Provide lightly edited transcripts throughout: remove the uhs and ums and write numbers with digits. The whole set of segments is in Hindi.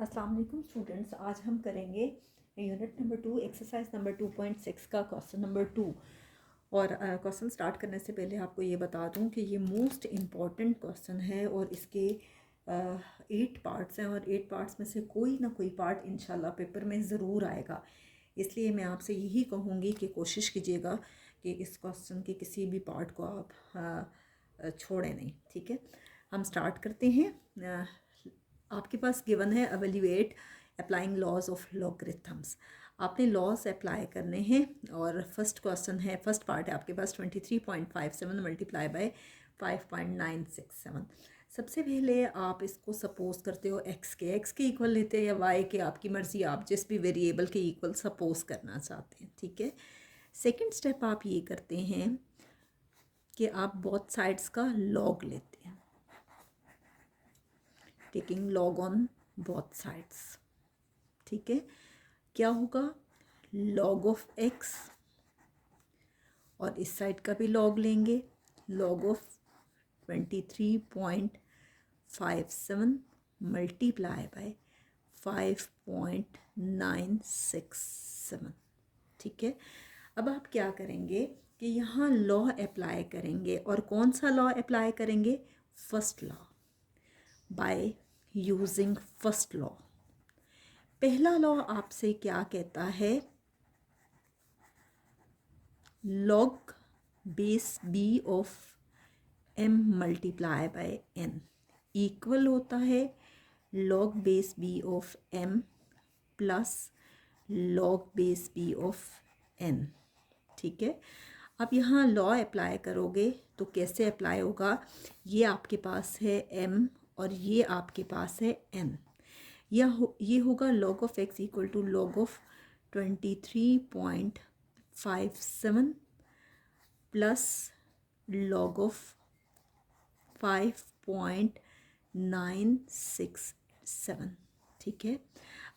अस्सलाम वालेकुम स्टूडेंट्स, आज हम करेंगे यूनिट नंबर 2 एक्सरसाइज नंबर 2.6 का क्वेश्चन नंबर 2। और क्वेश्चन स्टार्ट करने से पहले आपको ये बता दूं कि ये मोस्ट इम्पॉर्टेंट क्वेश्चन है और इसके 8 पार्ट्स हैं और 8 पार्ट्स में से कोई ना कोई पार्ट इंशाल्लाह पेपर में ज़रूर आएगा। इसलिए मैं आपसे यही कहूँगी कि कोशिश कीजिएगा कि इस क्वेश्चन के किसी भी पार्ट को आप छोड़ें नहीं। ठीक है, हम स्टार्ट करते हैं। आपके पास गिवन है evaluate applying laws of logarithms. आपने लॉज अप्लाई करने हैं और फर्स्ट क्वेश्चन है, फर्स्ट पार्ट है आपके पास 23.57 मल्टीप्लाई बाय 5.967। सबसे पहले आप इसको सपोज करते हो एक्स के इक्वल लेते हैं या वाई के, आपकी मर्ज़ी, आप जिस भी वेरिएबल के इक्वल सपोज करना चाहते हैं। ठीक है, सेकंड स्टेप आप ये करते हैं कि आप बोथ साइड्स का लॉग लेते हैं, taking log on both sides. ठीक है, क्या होगा, लॉग ऑफ एक्स, और इस साइड का भी लॉग लेंगे, लॉग ऑफ 23.57 मल्टीप्लाई बाय 5.967। ठीक है, अब आप क्या करेंगे कि यहाँ लॉ अप्लाई करेंगे, और कौन सा लॉ अप्लाई करेंगे, first law, by using first law. पहला लॉ आपसे क्या कहता है, log base B of m multiply by n equal होता है log base B of m plus log base B of n। ठीक है, अब यहाँ लॉ अप्लाई करोगे तो कैसे अप्लाई होगा, ये आपके पास है m और ये आपके पास है n। ये होगा log of x equal to log of 23.57 plus log of 5.967। ठीक है,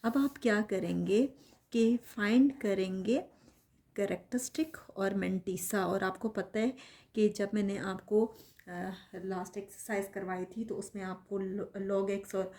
अब आप क्या करेंगे कि फाइंड करेंगे कैरेक्टरिस्टिक और मेंटिसा। और आपको पता है कि जब मैंने आपको लास्ट एक्सरसाइज करवाई थी तो उसमें आपको लॉग एक्स और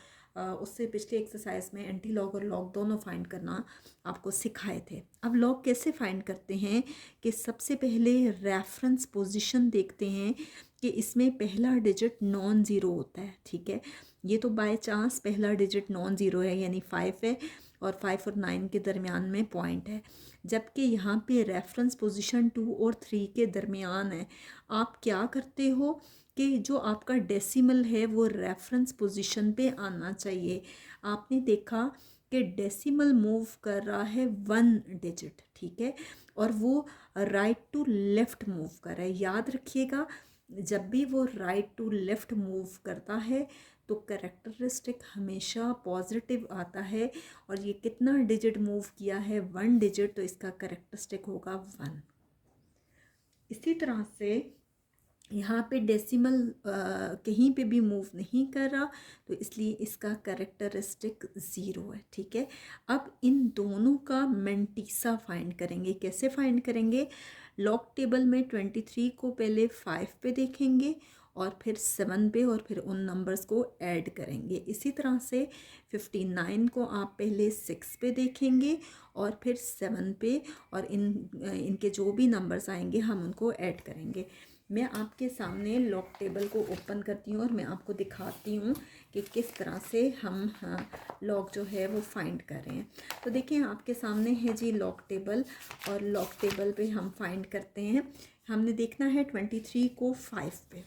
उससे पिछले एक्सरसाइज में एंटी लॉग और लॉग दोनों फाइंड करना आपको सिखाए थे। अब लॉग कैसे फाइंड करते हैं कि सबसे पहले रेफरेंस पोजीशन देखते हैं कि इसमें पहला डिजिट नॉन ज़ीरो होता है। ठीक है, ये तो बाय चांस पहला डिजिट नॉन ज़ीरो है, यानी 5 है और 5 और 9 के दरमियान में पॉइंट है, जबकि यहाँ पे रेफरेंस पोजीशन 2 और 3 के दरमियान है। आप क्या करते हो कि जो आपका डेसिमल है वो रेफरेंस पोजीशन पे आना चाहिए। आपने देखा कि डेसिमल मूव कर रहा है 1 डिजिट। ठीक है, और वो राइट टू लेफ़्ट मूव कर रहा है। याद रखिएगा, जब भी वो राइट टू लेफ़्ट मूव करता है तो कैरेक्टरिस्टिक हमेशा पॉजिटिव आता है, और ये कितना डिजिट मूव किया है, 1 डिजिट, तो इसका कैरेक्टरिस्टिक होगा 1। इसी तरह से यहाँ पे डेसिमल कहीं पे भी मूव नहीं कर रहा, तो इसलिए इसका कैरेक्टरिस्टिक 0 है। ठीक है, अब इन दोनों का मेंटिसा फाइंड करेंगे। कैसे फाइंड करेंगे, लॉग टेबल में 23 को पहले 5 पे देखेंगे और फिर 7 पे, और फिर उन नंबर्स को ऐड करेंगे। इसी तरह से 59 को आप पहले 6 पे देखेंगे और फिर 7 पे, और इनके जो भी नंबर्स आएंगे हम उनको ऐड करेंगे। मैं आपके सामने लॉग टेबल को ओपन करती हूँ और मैं आपको दिखाती हूँ कि किस तरह से हम लॉग जो है वो फाइंड कर रहे हैं। तो देखिए, आपके सामने है जी लॉग टेबल, और लॉग टेबल पे हम फाइंड करते हैं। हमने देखना है 23 को 5 पे।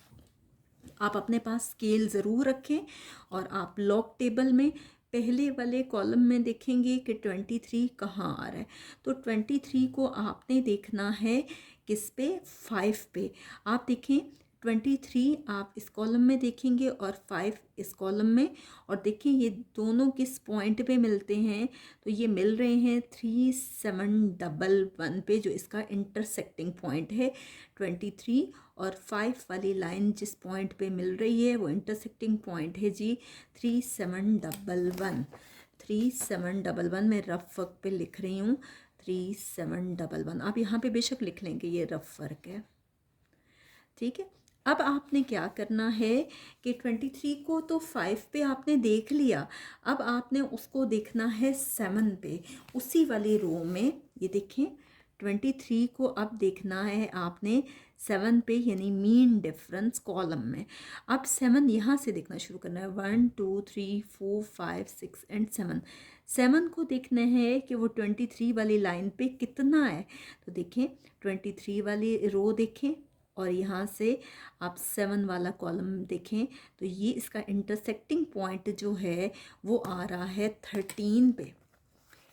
आप अपने पास स्केल ज़रूर रखें और आप लॉग टेबल में पहले वाले कॉलम में देखेंगे कि 23 कहाँ आ रहा है। तो 23 को आपने देखना है किस पे, 5 पे। आप देखें 23 आप इस कॉलम में देखेंगे और 5 इस कॉलम में, और देखें ये दोनों किस पॉइंट पे मिलते हैं, तो ये मिल रहे हैं 3711 पे, जो इसका इंटरसेक्टिंग पॉइंट है। 23 और 5 वाली लाइन जिस पॉइंट पे मिल रही है वो इंटरसेक्टिंग पॉइंट है जी 3711। 3711 मैं रफ वर्क पे लिख रही हूँ, 3711। आप यहाँ पे बेशक लिख लेंगे, ये रफ वर्क है। ठीक है, अब आपने क्या करना है कि 23 को तो 5 पे आपने देख लिया, अब आपने उसको देखना है 7 पे, उसी वाली रो में। ये देखें 23 को अब देखना है आपने 7 पे, यानी मीन डिफरेंस कॉलम में। अब 7 यहाँ से देखना शुरू करना है, 1 2 3 4 5 6 एंड 7। 7 को देखना है कि वो 23 वाली लाइन पे कितना है। तो देखें 23 वाली रो देखें और यहाँ से आप 7 वाला कॉलम देखें, तो ये इसका इंटरसेक्टिंग पॉइंट जो है वो आ रहा है 13 पे।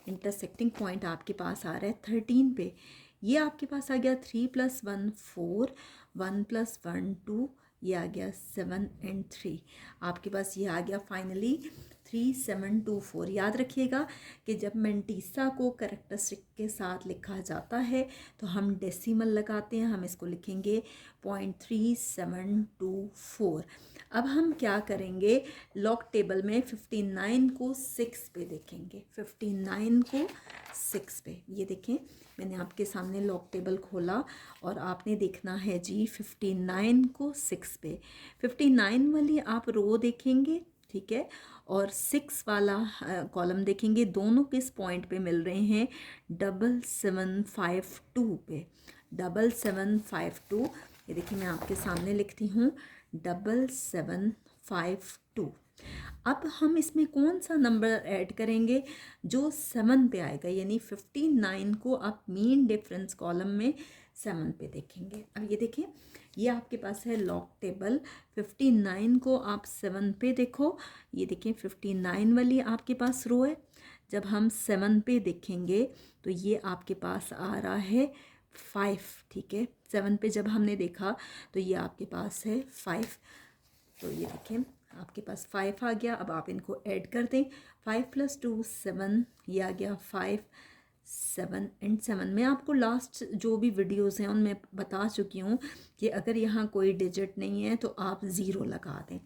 इंटरसेक्टिंग पॉइंट आपके पास आ रहा है 13 पे। ये आपके पास आ गया 3 + 1 4, 1 + 1 2, ये आ गया 7 एंड 3। आपके पास ये आ गया फाइनली 3724। याद रखिएगा कि जब मेंटीसा को कैरेक्टरिस्टिक के साथ लिखा जाता है तो हम डेसिमल लगाते हैं, हम इसको लिखेंगे 0.3724। अब हम क्या करेंगे, लॉग टेबल में 59 को 6 पे देखेंगे, 59 को 6 पे। ये देखें मैंने आपके सामने लॉग टेबल खोला और आपने देखना है जी 59 को 6 पे। 59 वाली आप रो देखेंगे, ठीक है, और 6 वाला कॉलम देखेंगे। दोनों किस पॉइंट पे मिल रहे हैं, 7752 पे, 7752। ये देखिए मैं आपके सामने लिखती हूँ 7752। अब हम इसमें कौन सा नंबर ऐड करेंगे, जो 7 पे आएगा, यानी 59 को आप मीन डिफरेंस कॉलम में 7 पे देखेंगे। अब ये देखिए ये आपके पास है लॉग टेबल, 59 को आप 7 पे देखो। ये देखिए 59 वाली आपके पास रो है, जब हम 7 पे देखेंगे तो ये आपके पास आ रहा है 5, ठीक है। 7 पे जब हमने देखा तो ये आपके पास है 5, तो ये देखें आपके पास 5 आ गया। अब आप इनको ऐड कर दें, 5 + 2 7, ये आ गया 5 7 एंड 7। मैं आपको लास्ट जो भी वीडियोस हैं उनमें बता चुकी हूँ कि अगर यहाँ कोई डिजिट नहीं है तो आप ज़ीरो लगा दें।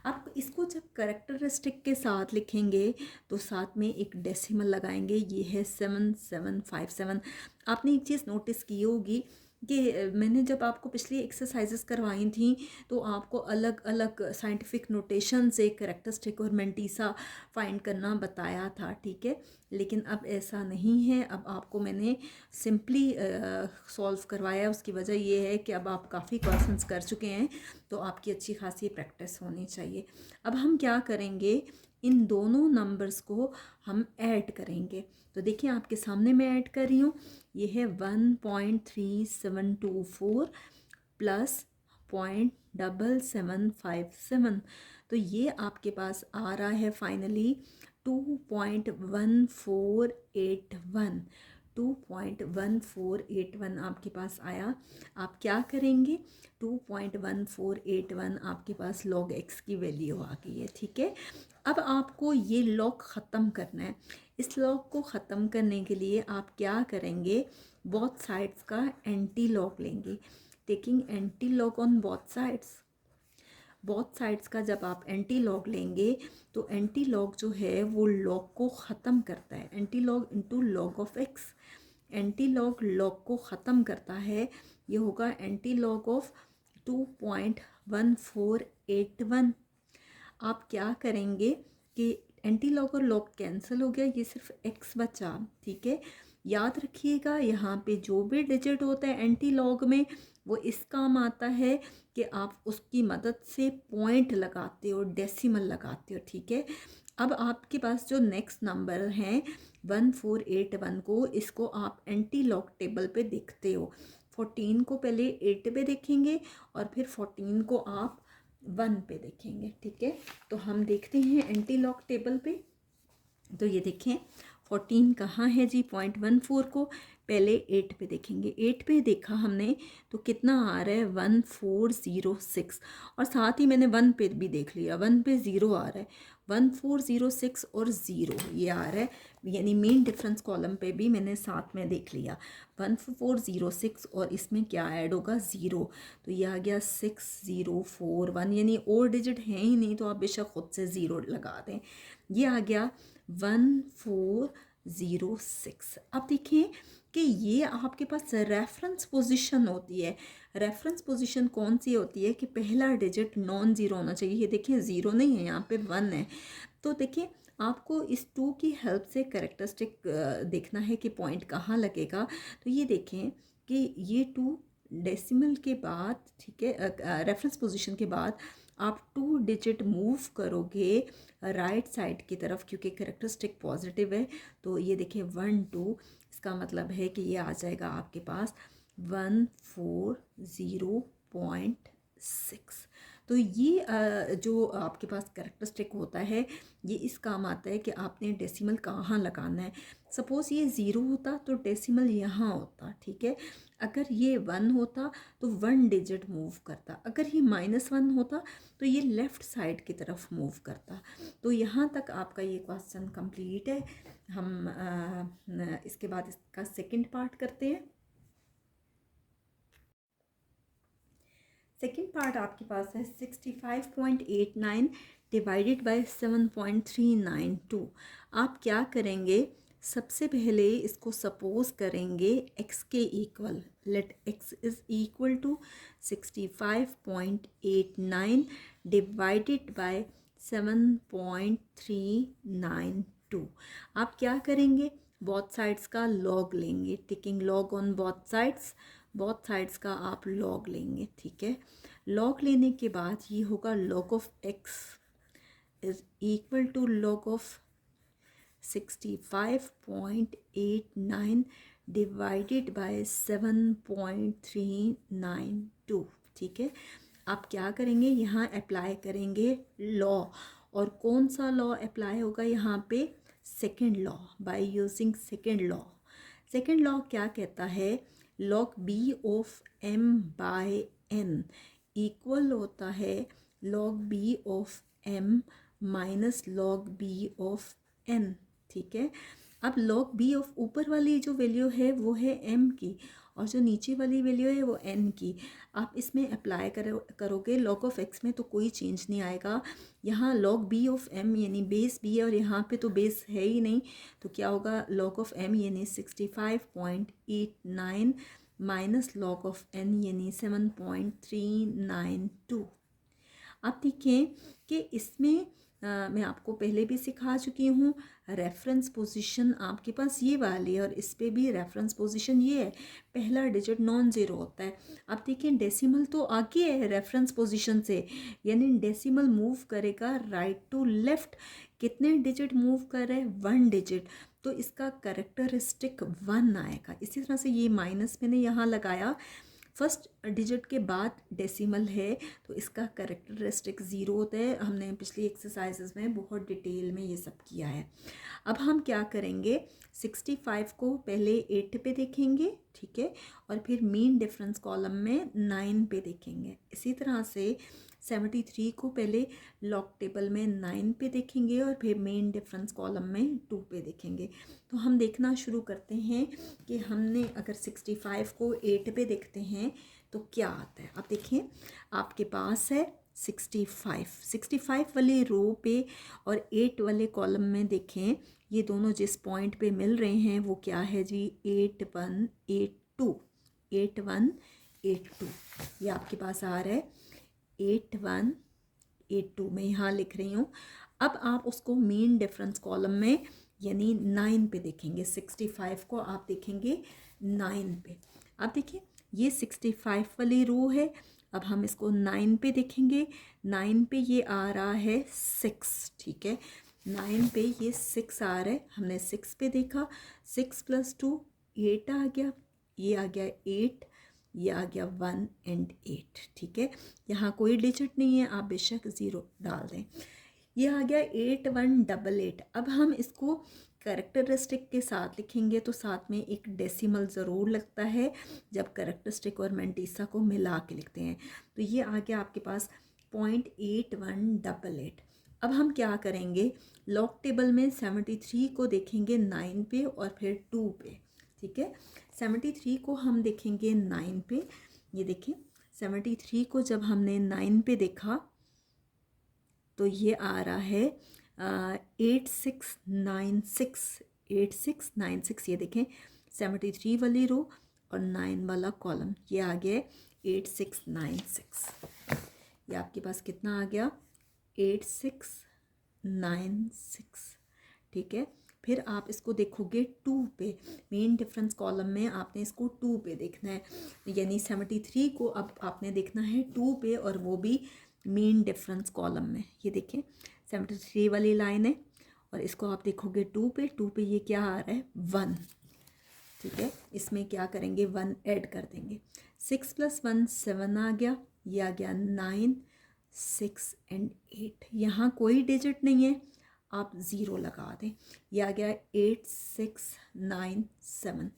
अब इसको जब करेक्टरिस्टिक के साथ लिखेंगे तो साथ में एक डेसिमल लगाएंगे, ये है 7757। आपने एक चीज़ नोटिस की होगी कि मैंने जब आपको पिछली एक्सरसाइजेस करवाई थी तो आपको अलग अलग साइंटिफिक नोटेशन से करेक्टरिस्टिक और मेंटीसा फाइंड करना बताया था, ठीक है। लेकिन अब ऐसा नहीं है, अब आपको मैंने सिंपली सॉल्व करवाया। उसकी वजह ये है कि अब आप काफ़ी क्वेश्चंस कर चुके हैं तो आपकी अच्छी खासी प्रैक्टिस होनी चाहिए। अब हम क्या करेंगे, इन दोनों नंबर्स को हम ऐड करेंगे। तो देखिए आपके सामने मैं ऐड कर रही हूँ, ये है 1.3724 प्लस 0.7757। तो ये आपके पास आ रहा है फाइनली 2.1481। 2.1481 आपके पास आया। आप क्या करेंगे, 2.1481 आपके पास log x की वैल्यू आ गई है, ठीक है। अब आपको ये लॉग ख़त्म करना है। इस लॉग को ख़त्म करने के लिए आप क्या करेंगे, बोथ साइड्स का एंटी लॉग लेंगे, taking anti log on both sides. Both sides का जब आप एंटी लॉग लेंगे तो एंटी लॉग जो है वो लॉग को ख़त्म करता है, anti log into log of x. Anti log log को ख़त्म करता है, ये होगा एंटी लॉग ऑफ 2.1481। आप क्या करेंगे कि एंटी लॉग और लॉग कैंसिल हो गया, ये सिर्फ एक्स बचा, ठीक है। याद रखिएगा यहाँ पे जो भी डिजिट होता है एंटी लॉग में वो इस काम आता है कि आप उसकी मदद से पॉइंट लगाते हो, डेसिमल लगाते हो, ठीक है। अब आपके पास जो नेक्स्ट नंबर हैं 1481 को, इसको आप एंटी लॉग टेबल पे देखते हो। 14 को पहले 8 पे देखेंगे और फिर 14 को आप 1 पे देखेंगे, ठीक है। तो हम देखते हैं एंटी लॉग टेबल पे। तो ये देखें 14 कहाँ है जी, 0.14 को पहले 8 पे देखेंगे। 8 पे देखा हमने तो कितना आ रहा है 1406, और साथ ही मैंने 1 पे भी देख लिया, 1 पे 0 आ रहा है, 1406 और 0 ये आ रहा है, यानी मेन डिफरेंस कॉलम पे भी मैंने साथ में देख लिया 1406 और इसमें क्या ऐड होगा 0, तो ये आ गया 6041, यानी और डिजिट है ही नहीं तो आप बेशक खुद से 0 लगा दें। ये आ गया 1406। अब देखिए कि ये आपके पास रेफरेंस पोजीशन होती है। रेफरेंस पोजीशन कौन सी होती है कि पहला डिजिट नॉन ज़ीरो होना चाहिए। ये देखिए ज़ीरो नहीं है, यहाँ पे 1 है। तो देखिए आपको इस 2 की हेल्प से कैरेक्टरिस्टिक देखना है कि पॉइंट कहाँ लगेगा। तो ये देखें कि ये 2 डेसिमल के बाद, ठीक है, रेफरेंस पोजीशन के बाद आप 2 डिजिट मूव करोगे राइट साइड की तरफ, क्योंकि कैरेक्टरिस्टिक पॉजिटिव है। तो ये देखिए 1 2, इसका मतलब है कि ये आ जाएगा आपके पास 140.6। तो ये जो आपके पास कैरेक्टरिस्टिक होता है ये इस काम आता है कि आपने डेसिमल कहाँ लगाना है। सपोज़ ये 0 होता तो डेसिमल यहाँ होता, ठीक है। अगर ये 1 होता तो 1 डिजिट मूव करता, अगर ये -1 होता तो ये लेफ़्ट साइड की तरफ मूव करता। तो यहाँ तक आपका ये क्वेश्चन कंप्लीट है। हम इसके बाद इसका सेकंड पार्ट करते हैं। सेकेंड पार्ट आपके पास है 65.89 डिवाइडेड बाय 7.392। आप क्या करेंगे, सबसे पहले इसको सपोज करेंगे x के equal. Let x is equal to 65.89 divided by 7.392। आप क्या करेंगे, बोथ साइड्स का लॉग लेंगे, taking log on both sides का आप लॉग लेंगे, ठीक है। लॉग लेने के बाद ये होगा log of x is equal to log of 65.89 divided by 7.392, ठीक है। आप क्या करेंगे, यहाँ अप्लाई करेंगे लॉ, और कौन सा लॉ अप्लाई होगा यहाँ पे, second law, by using second law. Second law क्या कहता है, log b of m by n equal होता है log b of m minus log b of n, ठीक है। अब log b ऑफ ऊपर वाली जो वैल्यू है वो है m की, और जो नीचे वाली वैल्यू है वो n की। आप इसमें अप्लाई करोगे log ऑफ x में तो कोई चेंज नहीं आएगा। यहाँ log b ऑफ m यानी बेस b है, और यहाँ पे तो बेस है ही नहीं, तो क्या होगा log ऑफ m यानी 65.89 माइनस log ऑफ n यानी 7.392। आप देखें कि इसमें मैं आपको पहले भी सिखा चुकी हूँ, रेफरेंस पोजीशन आपके पास ये वाली है, और इस पे भी रेफरेंस पोजीशन ये है, पहला डिजिट नॉन ज़ीरो होता है। आप देखें डेसिमल तो आगे है रेफरेंस पोजीशन से, यानी डेसिमल मूव करेगा राइट टू लेफ़्ट। कितने डिजिट मूव कर रहे हैं, 1 डिजिट, तो इसका कैरेक्टरिस्टिक 1 आएगा। इसी तरह से ये माइनस मैंने यहाँ लगाया, फर्स्ट डिजिट के बाद डेसिमल है तो इसका कैरेक्टरिस्टिक 0 होता है। हमने पिछली एक्सरसाइजेज में बहुत डिटेल में ये सब किया है। अब हम क्या करेंगे, 65 को पहले 8 पे देखेंगे, ठीक है, और फिर मीन डिफरेंस कॉलम में 9 पे देखेंगे। इसी तरह से 73 को पहले लॉग टेबल में 9 पे देखेंगे, और फिर मेन डिफरेंस कॉलम में 2 पे देखेंगे। तो हम देखना शुरू करते हैं कि हमने अगर 65 को 8 पे देखते हैं तो क्या आता है। आप देखें आपके पास है 65 वाली रो पे और 8 वाले कॉलम में देखें, ये दोनों जिस पॉइंट पे मिल रहे हैं वो क्या है जी, 8182। 8182 ये आपके पास आ रहा है 8182, मैं यहाँ लिख रही हूँ। अब आप उसको मेन डिफरेंस कॉलम में यानी 9 पे देखेंगे। 65 को आप देखेंगे 9 पे। अब देखिए ये 65 वाली रो है, अब हम इसको 9 पे देखेंगे। 9 पे ये आ रहा है 6, ठीक है, 9 पे ये 6 आ रहा है। हमने 6 पे देखा, 6 + 2 8 आ गया, ये आ गया 8, ये आ गया 1 एंड 8, ठीक है। यहाँ कोई डिजिट नहीं है, आप बेशक 0 डाल दें। ये आ गया 8188। अब हम इसको कैरेक्टरिस्टिक के साथ लिखेंगे तो साथ में एक डेसिमल ज़रूर लगता है जब कैरेक्टरिस्टिक और मेंटीसा को मिला के लिखते हैं। तो ये आ गया आपके पास 0.8188। अब हम क्या करेंगे, लॉग टेबल में 73 को देखेंगे 9 पे और फिर 2 पे, ठीक है। 73 को हम देखेंगे 9 पे, ये देखिए 73 को जब हमने 9 पे देखा तो ये आ रहा है 8696। 8696, ये देखें 73 वाली रो और 9 वाला कॉलम, ये आ गया 8696। ये आपके पास कितना आ गया 8696, ठीक है। फिर आप इसको देखोगे 2 पे, मेन डिफरेंस कॉलम में आपने इसको 2 पे देखना है, यानी 73 को अब आपने देखना है 2 पे, और वो भी मेन डिफरेंस कॉलम में। ये देखें 73 वाली लाइन है और इसको आप देखोगे 2 पे, 2 पे ये क्या आ रहा है 1, ठीक है। इसमें क्या करेंगे 1 ऐड कर देंगे, 6 + 1 7 आ गया, ये आ गया 9 6 और 8, यहाँ कोई डिजिट नहीं है, आप ज़ीरो लगा दें, ये आ गया 8697।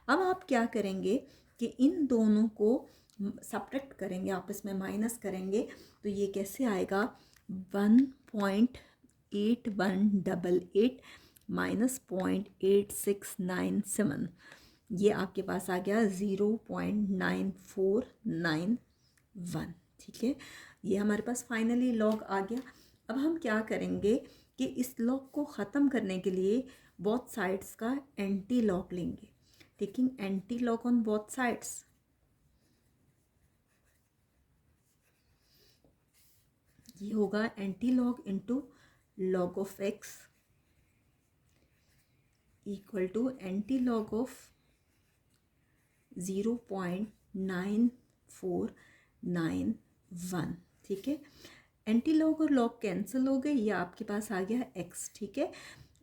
अब आप क्या करेंगे कि इन दोनों को सब्ट्रैक्ट करेंगे, आपस में माइनस करेंगे, तो ये कैसे आएगा 1.8188 माइनस 0.8697, ये आपके पास आ गया 0.9491, ठीक है। ये हमारे पास फाइनली लॉग आ गया। अब हम क्या करेंगे कि इस लॉग को ख़त्म करने के लिए बोथ साइड्स का एंटी लॉग लेंगे, taking anti log on both sides. ये होगा anti log into log of x equal to anti log of 0.9491, ठीक है। एंटी लॉग और लॉग कैंसिल हो गए, ये आपके पास आ गया x, ठीक है।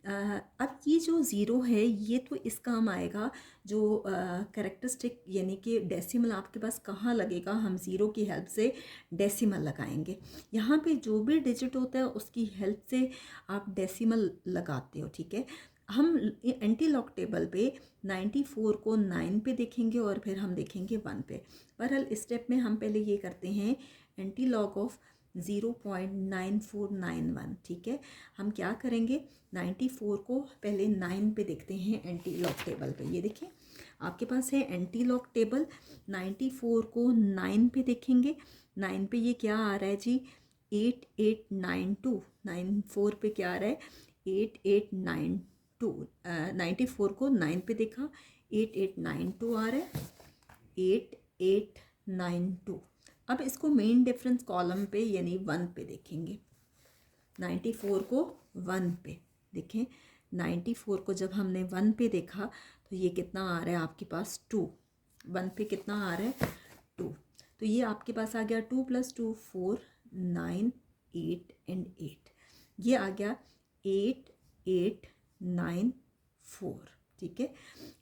अब ये जो ज़ीरो है ये तो इस काम आएगा, जो कैरेक्टरिस्टिक यानी कि डेसिमल आपके पास कहाँ लगेगा, हम ज़ीरो की हेल्प से डेसिमल लगाएंगे। यहाँ पे जो भी डिजिट होता है उसकी हेल्प से आप डेसिमल लगाते हो, ठीक है। हम एंटी लॉग टेबल पे 94 को 9 पे देखेंगे और फिर हम देखेंगे 1 पे। बहरहाल इस स्टेप में हम पहले ये करते हैं एंटी लॉग ऑफ 0.9491, ठीक है। हम क्या करेंगे 94 को पहले 9 पे देखते हैं एंटी लॉग टेबल पे। ये देखिए आपके पास है एंटी लॉग टेबल, 94 को 9 पे देखेंगे, 9 पे ये क्या आ रहा है जी 8892, 94 पे क्या आ रहा है 8892, 94 को 9 पे देखा 8892 आ रहा है 8892। अब इसको मेन डिफरेंस कॉलम पे यानी 1 पे देखेंगे, 94 को 1 पे देखें, 94 को जब हमने 1 पे देखा तो ये कितना आ रहा है आपके पास 2, 1 पे कितना आ रहा है 2, तो ये आपके पास आ गया 2 + 2 4 9 8 और 8, ये आ गया 8894, ठीक है।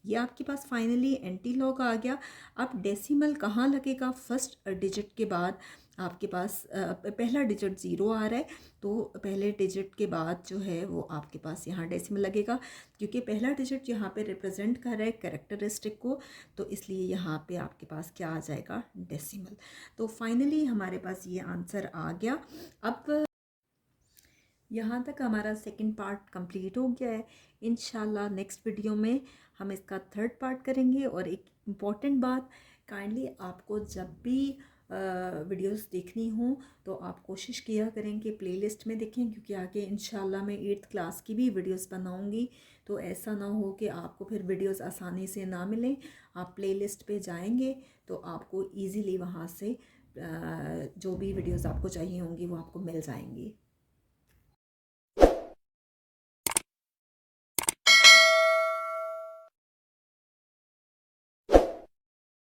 ये आपके पास फाइनली एंटी लॉग आ गया। अब डेसिमल कहाँ लगेगा, फर्स्ट डिजिट के बाद आपके पास पहला डिजिट 0 आ रहा है, तो पहले डिजिट के बाद जो है वो आपके पास यहाँ डेसिमल लगेगा, क्योंकि पहला डिजिट यहाँ पे रिप्रेजेंट कर रहा है कैरेक्टरिस्टिक को, तो इसलिए यहाँ पे आपके पास क्या आ जाएगा डेसिमल। तो फाइनली हमारे पास ये आंसर आ गया। अब यहाँ तक हमारा सेकंड पार्ट कंप्लीट हो गया है। इंशाल्लाह नेक्स्ट वीडियो में हम इसका थर्ड पार्ट करेंगे। और एक इम्पॉर्टेंट बात, काइंडली आपको जब भी वीडियोस देखनी हो तो आप कोशिश किया करें कि प्लेलिस्ट में देखें, क्योंकि आगे इंशाल्लाह मैं 8th क्लास की भी वीडियोस बनाऊंगी, तो ऐसा ना हो कि आपको फिर वीडियोस आसानी से ना मिलें। आप प्लेलिस्ट पे जाएंगे तो आपको ईज़िली वहाँ से जो भी वीडियोस आपको चाहिए होंगी वो आपको मिल जाएंगी।